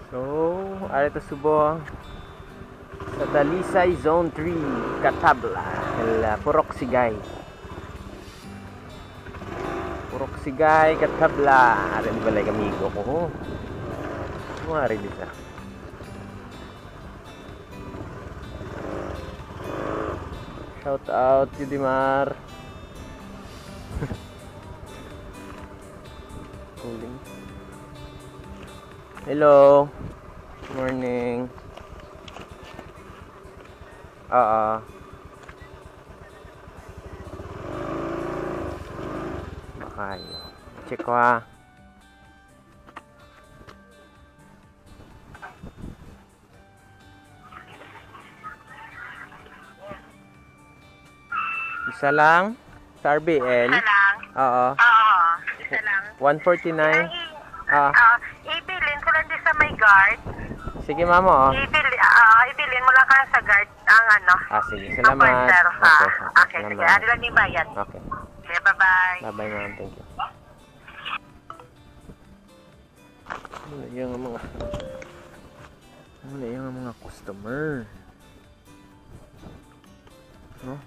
So, arito subong sa Dalisay Zone 3, Katabla, Purok Sigay. Purok Sigay, Katabla. Arin balay kamigo ko. Mari bisa. Shout out Yudimar. Cooling. Hello. Morning. Makayo. Check ko ha. Isa lang? Sa RBL? Isa lang? Oo. Oo, isa lang. 149. Ibilin ko lang din sa may guard. Sige, mamo. Ibilin mo lang ka sa guard ang ano. Sige. Salamat. Okay, sige. Ano lang yung bayad? Okay. Okay, bye-bye. Bye-bye, ma'am. Thank you. Ano yung mga customer? No?